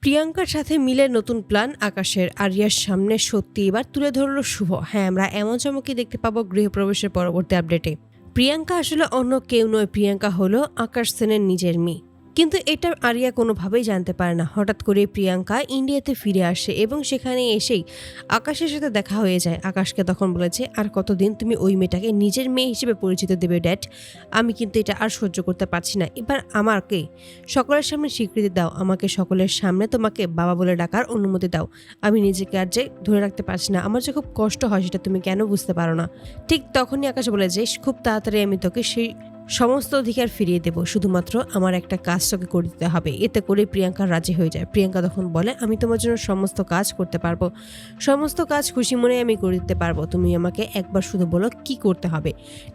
প্রিয়াঙ্কার সাথে মিলে নতুন প্ল্যান আকাশের। আরিয়ার সামনে সত্যি এবার তুলে ধরল শুভ। হ্যাঁ, আমরা এমন চমকই দেখতে পাবো গৃহপ্রবেশের পরবর্তী আপডেটে। প্রিয়াঙ্কা আসলে অন্য কেউ নয়, প্রিয়াঙ্কা হলো আকাশ সেনের নিজের মেয়ে। কিন্তু এটা আরিয়া কোনোভাবেই জানতে পারে না। হঠাৎ করে প্রিয়াঙ্কা ইন্ডিয়াতে ফিরে আসে এবং সেখানে এসেই আকাশের সাথে দেখা হয়ে যায়। আকাশকে তখন বলেছে, আর কতদিন তুমি ওই মেয়েটাকে নিজের মেয়ে হিসেবে পরিচিত দেবে ড্যাড? আমি কিন্তু এটা আর সহ্য করতে পারছি না। এবার আমাকে সকলের সামনে স্বীকৃতি দাও, আমাকে সকলের সামনে তোমাকে বাবা বলে ডাকার অনুমতি দাও। আমি নিজেকে আর যে ধরে রাখতে পারছি না, আমার যে খুব কষ্ট হয় সেটা তুমি কেন বুঝতে পারো না? ঠিক তখনই আকাশ বলে যে খুব তাড়াতাড়ি আমি তোকে সেই সমস্ত অধিকার ফিরিয়ে দেব, শুধুমাত্র আমার একটা কাজ তোকে করে দিতে হবে। এতে করে প্রিয়াঙ্কা রাজি হয়ে যায়। প্রিয়াঙ্কা তখন বলে, আমি তোমার জন্য সমস্ত কাজ করতে পারবো, সমস্ত কাজ খুশি মনে আমি করে দিতে পারবো, তুমি আমাকে একবার শুধু বলো কি করতে হবে।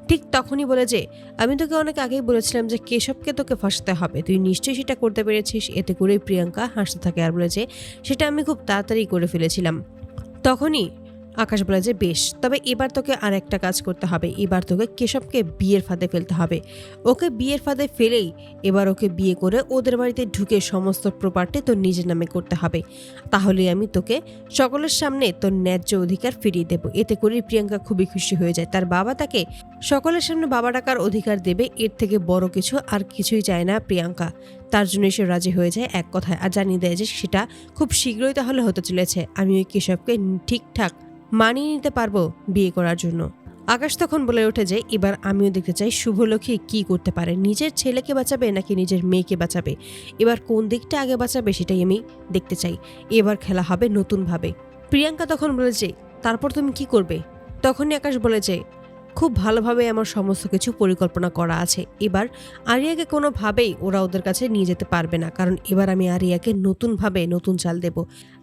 ঠিক তখনই বলে যে আমি তোকে অনেক আগেই বলেছিলাম যে কেশবকে তোকে ফাঁসাতে হবে, তুই নিশ্চয়ই সেটা করতে পেরেছিস। এতে করে প্রিয়াঙ্কা হাসতে থাকে আর বলে যে সেটা আমি খুব তাড়াতাড়ি করে ফেলেছিলাম। তখনই আকাশ বলে যে বেশ, তবে এবার তোকে আর একটা কাজ করতে হবে। এবার তোকে কেশবকে বিয়ের ফাঁদে ফেলতে হবে। ওকে বিয়ের ফাঁদে ফেলেই এবার ওকে বিয়ে করে ওদের বাড়িতে ঢুকে সমস্ত প্রপার্টি তোর নিজের নামে করতে হবে। তাহলে আমি তোকে সকলের সামনে তোর ন্যায্য অধিকার ফিরিয়ে দেব। এতে করে প্রিয়াঙ্কা খুবই খুশি হয়ে যায়। তার বাবা তাকে সকলের সামনে বাবা ডাকার অধিকার দেবে, এর থেকে বড় কিছু আর কিছুই চায় না প্রিয়াঙ্কা। তার জন্য সে রাজি হয়ে যায় এক কথায়, আর জানিয়ে দেয় যে সেটা খুব শীঘ্রই তাহলে হতে চলেছে। আমি ওই কেশবকে ঠিকঠাক মানিয়ে নিতে পারবো বিয়ে করার জন্য। আকাশ তখন বলে ওঠে যে এবার আমিও দেখতে চাই শুভলক্ষ্মী কি করতে পারে, নিজের ছেলেকে বাঁচাবে নাকি নিজের মেয়েকে বাঁচাবে, এবার কোন দিকটা আগে বাঁচাবে সেটাই আমি দেখতে চাই। এবার খেলা হবে নতুনভাবে। প্রিয়াঙ্কা তখন বলে যে তারপর তুমি কি করবে? তখনই আকাশ বলে যে খুব ভালোভাবে আমার সমস্ত কিছু পরিকল্পনা করা আছে। এবার আরিয়াকে কোনোভাবেই ওরা ওদের কাছে নিয়ে যেতে পারবে না, কারণ এবার আমি আরিয়াকে নতুনভাবে নতুন চাল দেব।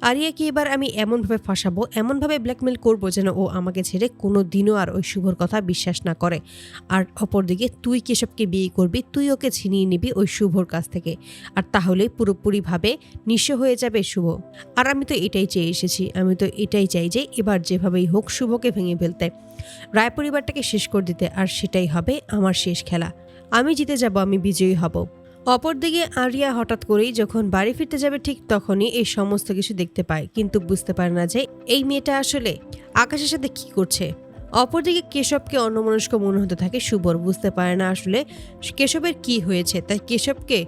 আরিয়াকে এবার আমি এমনভাবে ফাঁসাবো, এমনভাবে ব্ল্যাকমেল করবো যেন ও আমাকে ছেড়ে কোনো দিনও আর ওই শুভর কথা বিশ্বাস না করে। আর অপরদিকে তুই কেশবকে বিয়ে করবি, তুই ওকে ছিনিয়ে নিবি ওই শুভর কাছ থেকে, আর তাহলেই পুরোপুরিভাবে নিঃস্ব হয়ে যাবে শুভ। আর আমি তো এটাই চেয়ে এসেছি, আমি তো এটাই চাই যে এবার যেভাবেই হোক শুভকে ভেঙে ফেলতে, রায় পরিবারটাকে শেষ করে দিতে, আর সেটাই হবে আমার শেষ খেলা। আমি জিতে যাব, আমি বিজয়ী হব। অপরদিকে আরিয়া হঠাৎ করেই যখন বাড়ি ফিরতে যাবে ঠিক তখনই এই সমস্ত কিছু দেখতে পায়, কিন্তু বুঝতে পারে না যে এই মেয়েটা আসলে আকাশের সাথে কি করছে। অপরদিকে কেশবকে অন্যমনস্ক মনে হতে থাকে শুভর, বুঝতে পারে না আসলে কেশবের কি হয়েছে, তাই কেশবকে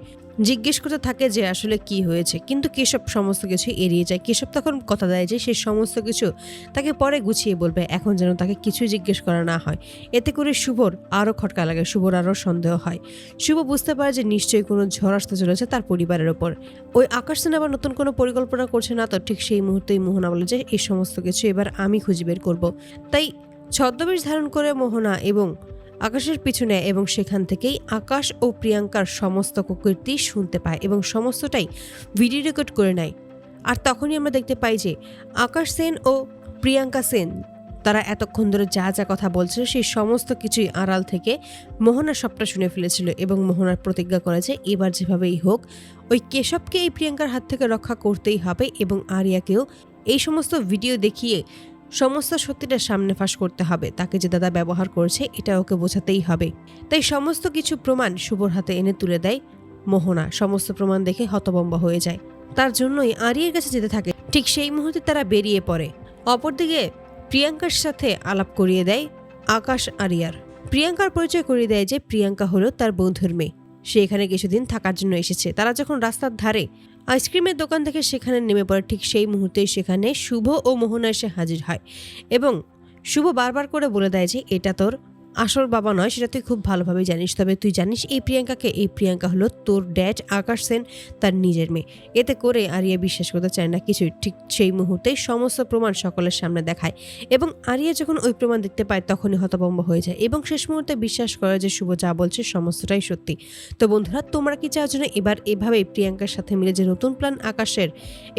জিজ্ঞেস করতে থাকে যে আসলে কি হয়েছে, কিন্তু কেশব সমস্ত কিছু এড়িয়ে যায়। কেশব তখন কথা দেয় যে সে সমস্ত কিছু তাকে পরে গুছিয়ে বলবে, এখন যেন তাকে কিছু জিজ্ঞেস করা না হয়। এতে করে শুভর আরও খটকা লাগে, শুভর আরও সন্দেহ হয়। শুভ বুঝতে পারে যে নিশ্চয়ই কোনো ঝড় আসতে চলেছে তার পরিবারের ওপর। ওই আকাশ সেন আবার নতুন কোনো পরিকল্পনা করছে না তো? ঠিক সেই মুহূর্তেই মোহনা বলে যে এই সমস্ত কিছু এবার আমি খুঁজে বের করব। তাই ছদ্মবেশ ধারণ করে মোহনা এবং আকাশের পিছনে, এবং সেখান থেকেই আকাশ ও প্রিয়াঙ্কার সমস্ত কুকীর্তি শুনতে পায় এবং সমস্তটাই ভিডিও রেকর্ড করে নেয়। আর তখনই আমরা দেখতে পাই যে আকাশ সেন ও প্রিয়াঙ্কা সেন তারা এতক্ষণ ধরে যা যা কথা বলছিল সেই সমস্ত কিছুই আড়াল থেকে মোহনা সবটা শুনে ফেলেছিল, এবং মোহনার প্রতিজ্ঞা করে যে এবার যেভাবেই হোক ওই কেশবকে এই প্রিয়াঙ্কার হাত থেকে রক্ষা করতেই হবে, এবং আরিয়াকেও এই সমস্ত ভিডিও দেখিয়ে সমস্ত সত্যিটা সামনে ফাঁস করতে হবে। তাকে যে দাদা ব্যবহার করছে এটা ওকে বোঝাতেই হবে। তাই সমস্ত কিছু প্রমাণ শুভর হাতে এনে তুলে দেয় মোহনা। সমস্ত প্রমাণ দেখে হতভম্ব হয়ে যায়, তার জন্যই আরিয়ার কাছে যেতে থাকে। ঠিক সেই মুহূর্তে তারা বেরিয়ে পড়ে। অপরদিকে প্রিয়াঙ্কার সাথে আলাপ করিয়ে দেয় আকাশ আরিয়ার। প্রিয়াঙ্কার পরিচয় করিয়ে দেয় যে প্রিয়াঙ্কা হলো তার বন্ধুর মেয়ে, সে এখানে কিছুদিন থাকার জন্য এসেছে। তারা যখন রাস্তার ধারে আইসক্রিমের দোকান থেকে সেখানে নেমে পড়ে, ঠিক সেই মুহূর্তেই সেখানে শুভ ও মোহনা এসে হাজির হয়, এবং শুভ বারবার করে বলে দেয় যে এটা তোর আসল বাবা নয়, সেটা তুই খুব ভালোভাবেই জানিস। তবে তুই জানিস এই প্রিয়াঙ্কাকে, এই প্রিয়াঙ্কা হলো তোর ড্যাড আকাশ সেন, তার নিজের মেয়ে। এতে করে আরিয়া বিশ্বাস করতে চায় না কিছুই। ঠিক সেই মুহূর্তেই সমস্ত প্রমাণ সকলের সামনে দেখায়, এবং আরিয়া যখন ওই প্রমাণ দেখতে পায় তখনই হতভম্ব হয়ে যায় এবং শেষ মুহূর্তে বিশ্বাস করে যে শুভ যা বলছে সমস্তটাই সত্যি। তো বন্ধুরা, তোমরা কি চাও যেন এবার এভাবেই প্রিয়াঙ্কার সাথে মিলে যে নতুন প্ল্যান আকাশের,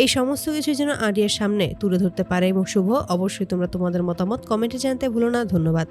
এই সমস্ত কিছু যেন আরিয়ার সামনে তুলে ধরতে পারে এবং শুভ? অবশ্যই তোমরা তোমাদের মতামত কমেন্টে জানাতে ভুলো না। ধন্যবাদ।